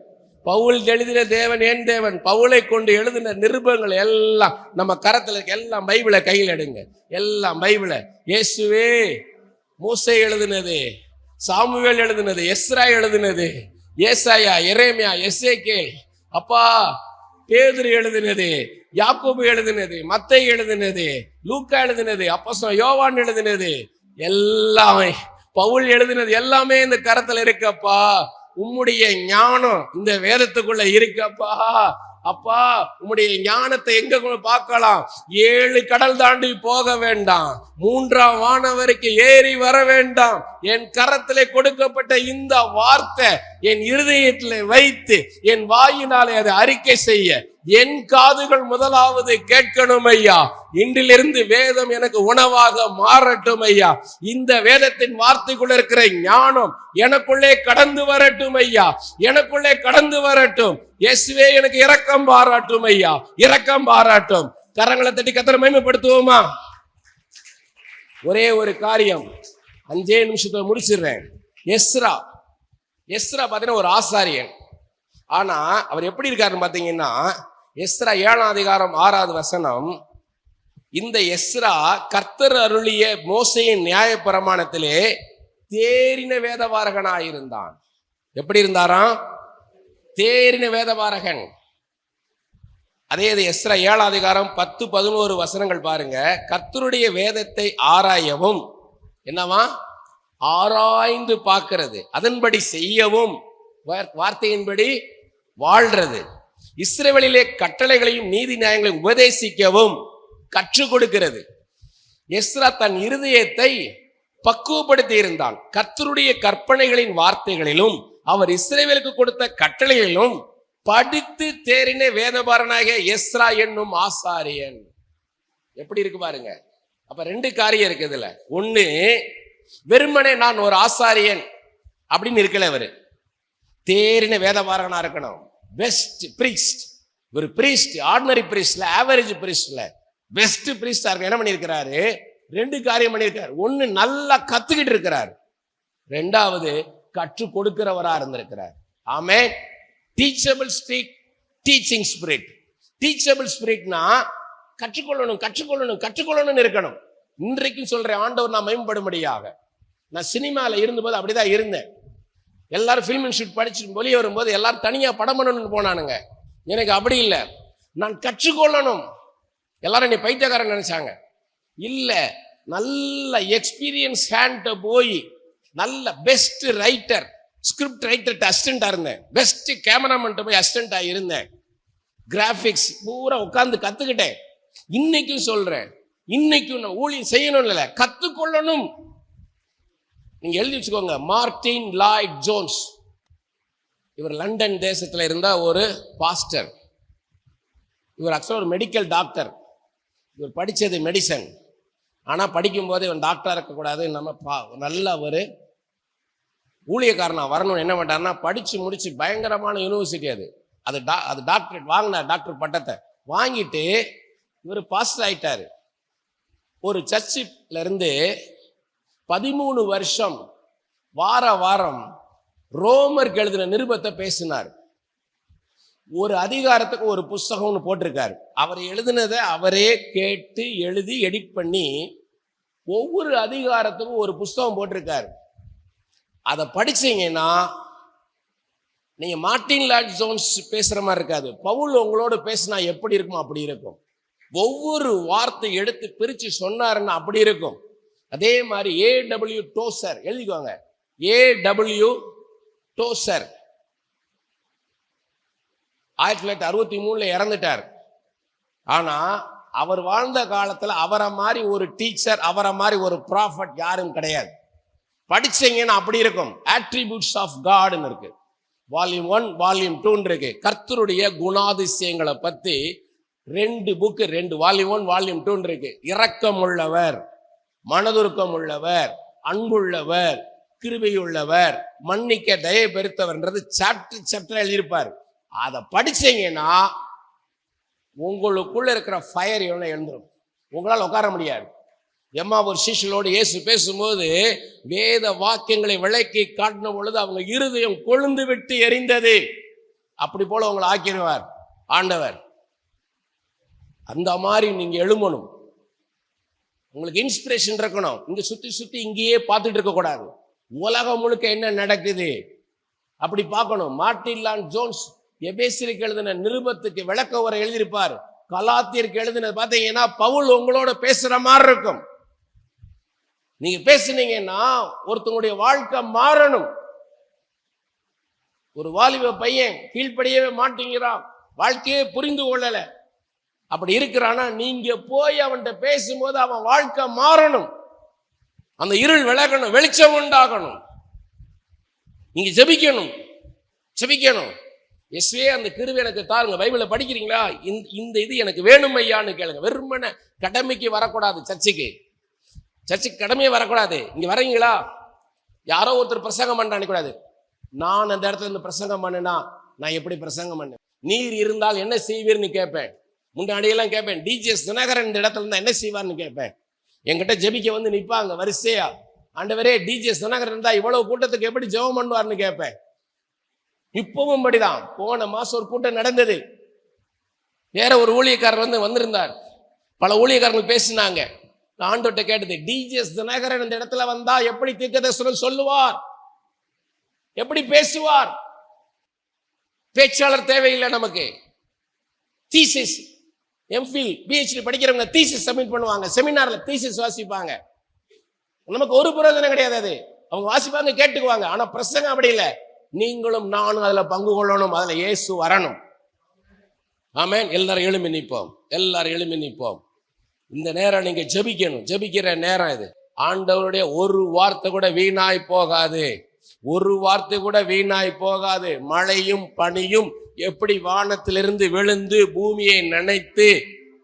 பவுல் எழுதின தேவன் என் தேவன், பவுலை கொண்டு எழுதின நிருபங்கள் எல்லாம் நம்ம கரத்துல இருக்கு. எல்லாம் பைபிளை கையில் எடுங்க, எல்லாம் பைபிளை. இயேசுவே மூசை எழுதினது, சாமுவேல் எழுதினது, எஸ்ரா எழுதினது, ஏசாயா, எரேமியா, எசேக்கியேல், அப்பா பேதுரு எழுதினது, யாக்கோபு எழுதினது, மத்தேயு எழுதினது, லூக்கா எழுதினது, அப்போஸ்தலன் யோவான் எழுதினது, எல்லாமே பவுல் எழுதினது எல்லாமே இந்த கரத்துல இருக்கப்பா. உம்முடைய ஞானம் இந்த வேதத்துக்குள்ள இருக்கப்பா. அப்பா உம்முடைய ஞானத்தை எங்க பார்க்கலாம்? 7 கடல் தாண்டி போக வேண்டாம், 3ஆம் வானம் வரைக்கும் ஏறி வர வேண்டாம். என் கரத்திலே கொடுக்கப்பட்ட இந்த வார்த்தை என் இருதயத்திலே வைத்து என் வாயினாலே அதை அறிக்கை செய்ய என் காதுகள் முதலாவது கேட்கணும் ஐயா. இன்றிலிருந்து வேதம் எனக்கு உணவாக மாறட்டும் ஐயா. இந்த வேதத்தின் வார்த்தைக்குள்ள இருக்கிற ஞானம் எனக்குள்ளே கடந்து வரட்டும் ஐயா, எனக்குள்ளே கடந்து வரட்டும். இயேசுவே எனக்கு இரக்கம் பாராட்டும் ஐயா, இரக்கம் பாராட்டும். கரங்களை தட்டி கர்த்தரை மகிமைப்படுத்துவோமா? ஒரே ஒரு காரியம் 5 நிமிஷத்துல முடிச்சிடுறேன். எஸ்ரா பாத்தீங்கன்னா ஒரு ஆசாரியன். ஆனா அவர் எப்படி இருக்காருன்னு பாத்தீங்கன்னா, எஸ்ரா 7ஆம் அதிகாரம் 6வது வசனம், இந்த எஸ்ரா கர்த்தர் அருளிய மோசேயின் நியாயப்பிரமாணத்திலே தேறின வேதபாரகனாயிருந்தான். எப்படி இருந்தாராம்? தேறின வேதபாரகன். அதே எஸ்ரா 7ஆம் அதிகாரம் 10-11 வசனங்கள் பாருங்க. கர்த்தருடைய வேதத்தை ஆராயவும், என்னவா? ஆராய்ந்து பார்க்கிறது, அதன்படி செய்யவும், வார்த்தையின்படி வாழ்றது, இஸ்ரவேலிலே கட்டளைகளையும் நீதி நியாயங்களையும் உபதேசிக்கவும் கற்றுக் கொடுக்கிறது. எஸ்ரா தன் இருதயத்தை பக்குவப்படுத்தி இருந்தான். கர்த்தருடைய கற்பனைகளின் வார்த்தைகளிலும் அவர் இஸ்ரவேலுக்கு கொடுத்த கட்டளைகளிலும் படித்து தேறின வேதபாரனாகிய எஸ்ரா என்னும் ஆசாரியன். எப்படி இருக்கு பாருங்க. அப்ப 2 காரியம் இருக்கு இதுல. ஒண்ணு, வெறுமனே நான் ஒரு ஆசாரியன் அப்படின்னு இருக்கல, அவரு தேறின வேதபாரகனா இருக்கணும். பெஸ்ட் பிரீஸ்ட், ஒரு பிரீஸ்ட், ஆர்டினரி பிரீஸ்ட்ல, ஆவரேஜ் பிரீஸ்ட்ல பெஸ்ட் பிரீஸ்டா இருக்கு. என்ன பண்ணிருக்கிறாரு? 2 காரியம் பண்ணிருக்காரு. ஒண்ணு, நல்லா கத்துக்கிட்டு இருக்கிறார். 2வது, கற்றுக் கொடுக்கிறவரா இருந்திருக்கிறார். ஆமென். Teachable spirit, teaching spirit. Teachable ஸ்பிரிட்னா கற்றுக்கொள்ளணும் இருக்கணும். இன்றைக்கும் சொல்றேன், ஆண்டவர் நான் மேம்படும்படியாக. நான் சினிமால இருந்தபோது அப்படிதான் இருந்தேன். எல்லாரும் ஃபிலிம் இன்ஸ்டியூட் படிச்சு வெளியே வரும்போது எல்லாரும் தனியா படம் பண்ணணும்னு போனானுங்க. எனக்கு அப்படி இல்லை, நான் கற்றுக்கொள்ளணும். எல்லாரும் நீ பைத்தியக்காரன் நினைச்சாங்க. இல்ல, நல்ல எக்ஸ்பீரியன்ஸ் ஹேண்ட் போய் நல்ல பெஸ்ட் ரைட்டர், ஸ்கிரிப்ட் ரைட்டர் அசிஸ்டண்டா இருந்தேன். பெஸ்ட் கேமராமேன் போய் அசிஸ்டண்டா இருந்தேன். கிராபிக்ஸ் பூரா உட்கார்ந்து கத்துக்கிட்டேன். இன்னைக்கும் சொல்றேன், இன்னைக்கும் நான் ஊழியம் செய்யணும் இல்ல, கத்துக்கொள்ளணும். நீங்க எழுதி வச்சுக்கோங்க, மார்டின் லாய்ட் ஜோன்ஸ். இவர் லண்டன் தேசத்துல இருந்த ஒரு பாஸ்டர். இவர் ஆக்சுவலா ஒரு மெடிக்கல் டாக்டர். இவர் படிச்சது மெடிசன். ஆனா படிக்கும் போது இவன் டாக்டரா இருக்கக்கூடாது, நம்ம நல்ல ஒரு ஊழியக்காரனா வரணும்னு என்ன பண்ணாருன்னா, படிச்சு முடிச்சு பயங்கரமான யூனிவர்சிட்டி அது டாக்டரேட் வாங்கினார். டாக்டர் பட்டத்தை வாங்கிட்டு இவர் பாஸ்டர் ஆயிட்டாரு. ஒரு சர்ச்சில் இருந்து 13 வருஷம் வாரம் ரோமருக்கு எழுதின நிருபத்தை பேசினார். ஒரு அதிகாரத்துக்கு ஒரு புஸ்தகம்னு போட்டிருக்காரு. அவர் எழுதினதை அவரே கேட்டு எழுதி எடிட் பண்ணி ஒவ்வொரு அதிகாரத்துக்கும் ஒரு புஸ்தகம் போட்டிருக்காரு. அதை படிச்சீங்கன்னா நீங்க மார்டின் லாய்ட் ஜோன்ஸ் பேசுற மாதிரி இருக்காது. பவுல் உங்களோட பேசினா எப்படி இருக்கும் அப்படி இருக்கும். ஒவ்வொரு வார்த்தை எடுத்து பிரிச்சு சொன்னாருன்னா அப்படி இருக்கும். அதே மாதிரி A.W. டோசர் எழுதிக்குவாங்க. A.W. டோசர் 1963 இறந்துட்டார். ஆனா அவர் வாழ்ந்த காலத்துல அவரை மாதிரி ஒரு டீச்சர், அவரை மாதிரி ஒரு ப்ராஃபட் யாரும் கிடையாது. படிச்சீங்கன்னா அப்படி இருக்கும். அட்ரிபியூட்ஸ் ஆஃப் காட்னு இருக்கு, வால்யூம் 1 வால்யூம் 2 இருக்கு. கர்த்தருடைய குணாதிசயங்களை பத்தி 2 புக்கு, 2 வால்யூம் 1 வால்யூம் 2 இருக்கு. இரக்கம் உள்ளவர், மனதுருக்கம் உள்ளவர், அன்புள்ளவர், கிருபையுள்ளவர், மன்னிக்க தயை பெருத்தவர்ன்றது சாப்டர் எழுதியிருப்பார். அதை படிச்சீங்கன்னா உங்களுக்குள்ள இருக்கிற ஃபயர் எவ்வளவு எழுந்துடும். உங்களால் உட்கார முடியாது. ஒரு சிஷ்யலோடு இயேசு பேசும்போது வேத வாக்கியங்களை விளக்கி காட்டின பொழுது அவங்க இருதயம் கொழுந்து விட்டு எரிந்தது. அப்படி போல உங்களை ஆக்கிடுவார் ஆண்டவர். அந்த மாதிரி நீங்க எழுமணும். உங்களுக்கு இன்ஸ்பிரேஷன் இருக்கணும். இங்க சுத்தி சுத்தி இங்கேயே பார்த்துட்டு இருக்க கூடாது. உலகம் முழுக்க என்ன நடக்குது அப்படி பார்க்கணும். மார்ட்டின் லான் ஜோன்ஸ் எபேசியருக்கு எழுதின நிருபத்துக்கு விளக்க உரை எழுதியிருப்பார். கலாத்தியருக்கு எழுதினது பார்த்தீங்கன்னா பவுல் உங்களோட பேசுற மாதிரி இருக்கும். நீங்க பேசுனீங்கன்னா ஒருத்தனுடைய வாழ்க்கை மாறணும். ஒரு வாலிப பையன் கீழ்ப்படியவே மாட்டேங்கிறான், வாழ்க்கையே புரிந்து கொள்ளல, அப்படி இருக்கிறானா நீங்க போய் அவன்கிட்ட பேசும்போது அவன் வாழ்க்கை மாறணும். அந்த இருள் விலகணும், வெளிச்சம் உண்டாகணும். நீங்க ஜெபிக்கணும். எஸ்வே அந்த கிருபை எனக்கு தாருங்க. பைபிளை படிக்கிறீங்களா? இந்த இது எனக்கு வேணும் ஐயான்னு கேளுங்க. வெறுமனே கடமைக்கு வரக்கூடாது. சர்ச்சுக்கு கடமையே வரக்கூடாது. இங்க வரீங்களா, யாரோ ஒருத்தர் பிரசங்கம் பண்ண கூடாது. நான் அந்த இடத்துல இருந்து பிரசங்கம் பண்ணேன்னா நான் எப்படி பிரசங்கம் பண்ணேன், நீர் இருந்தால் என்ன செய்வீர்னு கேட்பேன். முன்னாடியெல்லாம் கேட்பேன், டிஜிஎஸ் தினகரன் இந்த இடத்துல இருந்தா என்ன செய்வார்னு கேட்பேன். என்கிட்ட ஜெபிக்க வந்து நிற்பாங்க வரிசையா. ஆண்டவரே, டிஜிஎஸ் தினகரன் இருந்தா இவ்வளவு கூட்டத்துக்கு எப்படி ஜெபம் பண்ணுவார்னு கேட்பேன். இப்பவும் படிதான். போன மாசம் ஒரு கூட்டம் நடந்தது. வேற ஒரு ஊழியக்காரர் வந்திருந்தார். பல ஊழியக்காரர்கள் பேசினாங்க. நான் ஆண்டவர்கிட்ட கேட்டது, டிஜிஎஸ் தினகரன் இந்த இடத்துல வந்தா எப்படி தீர்க்கதரிசனம் சொல்லுவார், எப்படி பேசுவார்? பேச்சாளர் தேவையில்லை நமக்கு. தீசிஸ், எம்ஃபில், பிஹெச்டி படிக்கிறவங்க தீசிஸ் சப்மிட் பண்ணுவாங்க. செமினார்ல தீசிஸ் வாசிப்பாங்க. நமக்கு ஒரு பிரயோஜனம் கிடையாது. அது அவங்க வாசிப்பாங்க, கேட்டுக்குவாங்க. ஆனா பிரசங்கம் அப்படி இல்லை. நீங்களும் நானும் அதுல பங்கு கொள்ளணும். அதுல இயேசு வரணும். ஆமென். எல்லாரும் எழும்பி நிற்போம். இந்த நேரம் நீங்க ஜெபிக்கணும். ஜெபிக்கிற நேரம் இது. ஆண்டவருடைய ஒரு வார்த்தை கூட வீணாய் போகாது. மழையும் பனியும் எப்படி வானத்திலிருந்து விழுந்து பூமியை நனைத்து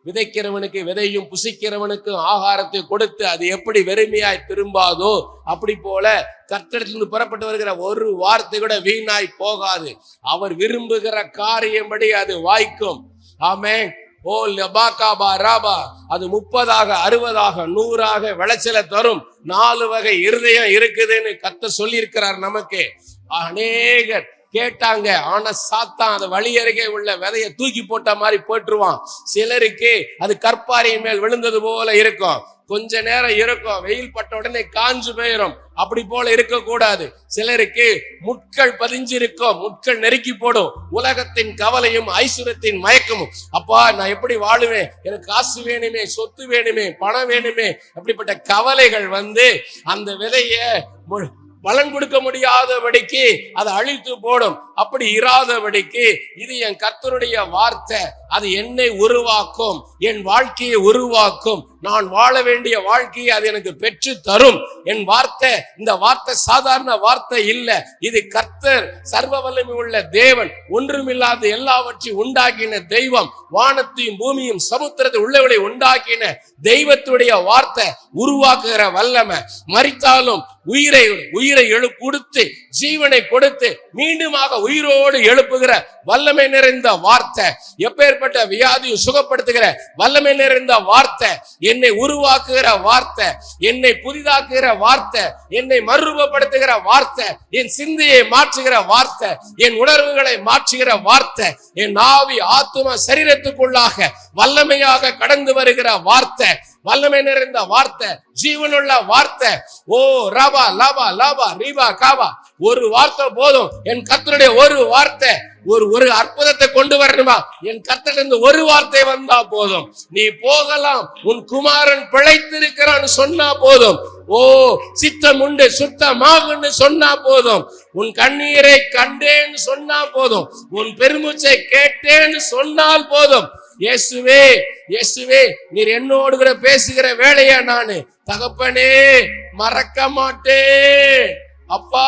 விதைக்கிறவனுக்கு விதையும் புசிக்கிறவனுக்கு ஆகாரத்தை கொடுத்து அது எப்படி வெறுமையாய் திரும்பாதோ அப்படி போல கர்த்தரிடத்திலிருந்து புறப்பட்டு வருகிற ஒரு வார்த்தை கூட வீணாய் போகாது. அவர் விரும்புகிற காரியம்படி அது வாய்க்கும். ஆமென். ஓ லபாகாபா ராபா, அது 30ஆக 60ஆக 100ஆக விளைச்சலை தரும். 4 வகை இருதயம் இருக்குதுன்னு கர்த்தர் சொல்லி இருக்கிறார் நமக்கு. அநேகர் கேட்டாங்க, ஆனா சாத்தான் அந்த வழி அருகே உள்ள விதையை தூக்கி போட்ட மாதிரி போட்டுருவான். சிலருக்கு அது கற்பாரியின் மேல் விழுந்தது போல இருக்கும். கொஞ்ச நேரம் இருக்கும், வெயில் பட்ட உடனே காஞ்சு போயிடும். அப்படி போல இருக்கக்கூடாது. சிலருக்கு முட்கள் பதிஞ்சிருக்கும், முட்கள் நெருக்கி போடும். உலகத்தின் கவலையும் ஐஸ்வர்யத்தின் மயக்கமும். அப்பா, நான் எப்படி வாழுவேன், எனக்கு காசு வேணுமே, சொத்து வேணுமே, பணம் வேணுமே, அப்படிப்பட்ட கவலைகள் அந்த விதைய பலன் கொடுக்க முடியாதபடிக்கு அதை அழித்து போடும். அப்படி இராதபடிக்கு இது என் கர்த்தருடைய வார்த்தை. அது என்னை உருவாக்கும், என் வாழ்க்கையை உருவாக்கும். நான் வாழ வேண்டிய வாழ்க்கையை அது எனக்கு பெற்று தரும். என் வார்த்தை, இந்த வார்த்தை சாதாரண வார்த்தை இல்ல. இது கர்த்தர், சர்வ வல்லமை உள்ள தேவன், ஒன்றுமில்லாத எல்லாவற்றையும் உண்டாக்கின தெய்வம், வானத்தையும் பூமியும் சமுத்திரத்தை உள்ளவளை உண்டாக்கின தெய்வத்துடைய வார்த்தை. உருவாக்குகிற வல்லமை. மரித்தாலும் உயிரை கொடுத்து ஜீவனை கொடுத்து மீண்டுமாக உயிரோடு எழுப்புகிற வல்லமை நிறைந்த வார்த்தை. எப்பேற்பட்ட வியாதியை சுகப்படுத்துகிற வல்லமை நிறைந்த வார்த்தை. என்னை உருவாக்குகிற வார்த்தை, என்னை புதிதாக்குகிற வார்த்தை, என்னை மறுரூபப்படுத்துகிற வார்த்தை, என் சிந்தையை மாற்றுகிற வார்த்தை, என் உணர்வுகளை மாற்றுகிற வார்த்தை, என் ஆவி ஆத்தும சரீரத்துக்குள்ளாக வல்லமையாக கடந்து வருகிற வார்த்தை. வல்லமை நிறைந்த வார்த்தை, ஜீவனுள்ள வார்த்தை. ஓ ரபா லபா லபா ரீபா காபா. ஒரு வார்த்தை போதும். என் கர்த்தருடைய ஒரு வார்த்தை ஒரு அற்புதத்தை கொண்டு வரணுமா? என் கர்த்தரிலிருந்து ஒரு வார்த்தை வந்தா போதும். நீ போகலாம், உன் குமாரன் பிழைத்திருக்கிறான்னு சொன்னா போதும். ஓ சித்தம் உண்டு சுத்தமாகுன்னு சொன்னா போதும். உன் கண்ணீரை கண்டேன்னு சொன்னா போதும். உன் பெருமூச்சை கேட்டேன்னு சொன்னால் போதும். இயேசுவே இயேசுவே, நீர் என்னோடு கூட பேசுகிற வேலையா நானு தகப்பனே மறக்க மாட்டேன். அப்பா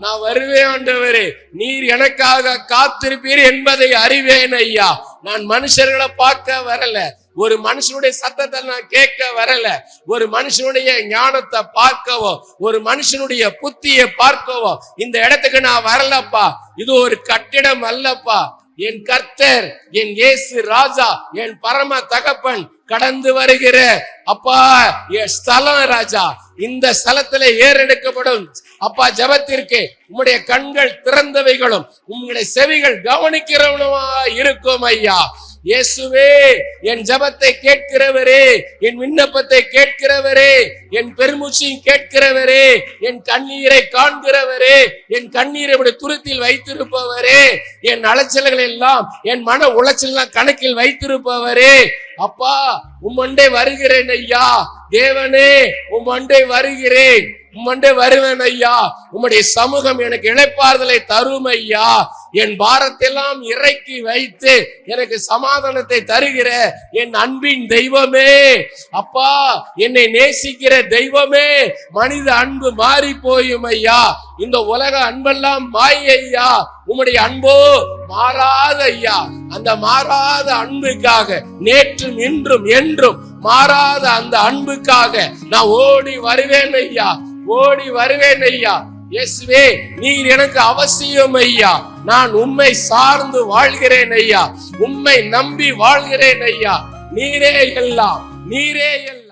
நான் வருவேன் ஆண்டவரே, நீர் எனக்காக காத்திருப்பீர் என்பதை அறிவேன் ஐயா. நான் மனுஷர்களை பார்க்க வரல, ஒரு மனுஷனுடைய சத்தத்தை நான் கேட்க வரல, ஒரு மனுஷனுடைய ஞானத்தை பார்க்கவோ, ஒரு மனுஷனுடைய புத்தியை பார்க்கவோ இந்த இடத்துக்கு நான் வரலப்பா. இது ஒரு கட்டிடம் அல்லப்பா. என் கர்த்தர், என் இயேசு ராஜா, என் பரம தகப்பன் கடந்து வருகிற அப்பா என் ஸ்தலம் ராஜா. இந்த ஸ்தலத்துல ஏறெடுக்கப்படும் அப்பா ஜெபத்திற்கு உம்முடைய கண்கள் திறந்தவைகளும் உம்முடைய செவிகள் கவனிக்கிறவனுமா இருக்கும் ஐயா. இயேசுவே, என் ஜெபத்தை கேட்கிறவரே, என் விண்ணப்பத்தை கேட்கிறவரே, என் பெருமூச்சையும் கேட்கிறவரே, என் கண்ணீரை காண்கிறவரே, என் கண்ணீரை இப்படி துருத்தில் வைத்திருப்பவரே, என் அலைச்சல்கள் எல்லாம், என் மன உளைச்சல் கணக்கில் வைத்திருப்பவரே, அப்பா உம்மண்டை வருகிறேன் ஐயா. தேவனே உம்மண்டை வருகிறேன், உம்மண்டை வருவேன் ஐயா. உம்முடைய சமூகம் எனக்கு இளைப்பாறுதலை தரும் ஐயா. என் பாரத்தெல்லாம் இறக்கி வைத்து எனக்கு சமாதானத்தை தருகிற என் அன்பின் தெய்வமே, அப்பா என்னை நேசிக்கிற தெய்வமே, மனித அன்பு மாறி போயும் ஐயா. இந்த உலக அன்பெல்லாம் மாய் ஐயா. உம்முடைய அன்போ மாறாத ஐயா. அந்த மாறாத அன்புக்காக, நேற்றும் இன்றும் என்றும் மாறாத அந்த அன்புக்காக நான் ஓடி வருவேன் ஐயா, ஓடி வருவேன் ஐயா. இயேசுவே, நீர் எனக்கு அவசியம் ஐயா. நான் உம்மை சார்ந்து வாழ்கிறேன் ஐயா, உம்மை நம்பி வாழ்கிறேன் ஐயா. நீரே எல்லாம், நீரே எல்லாம்.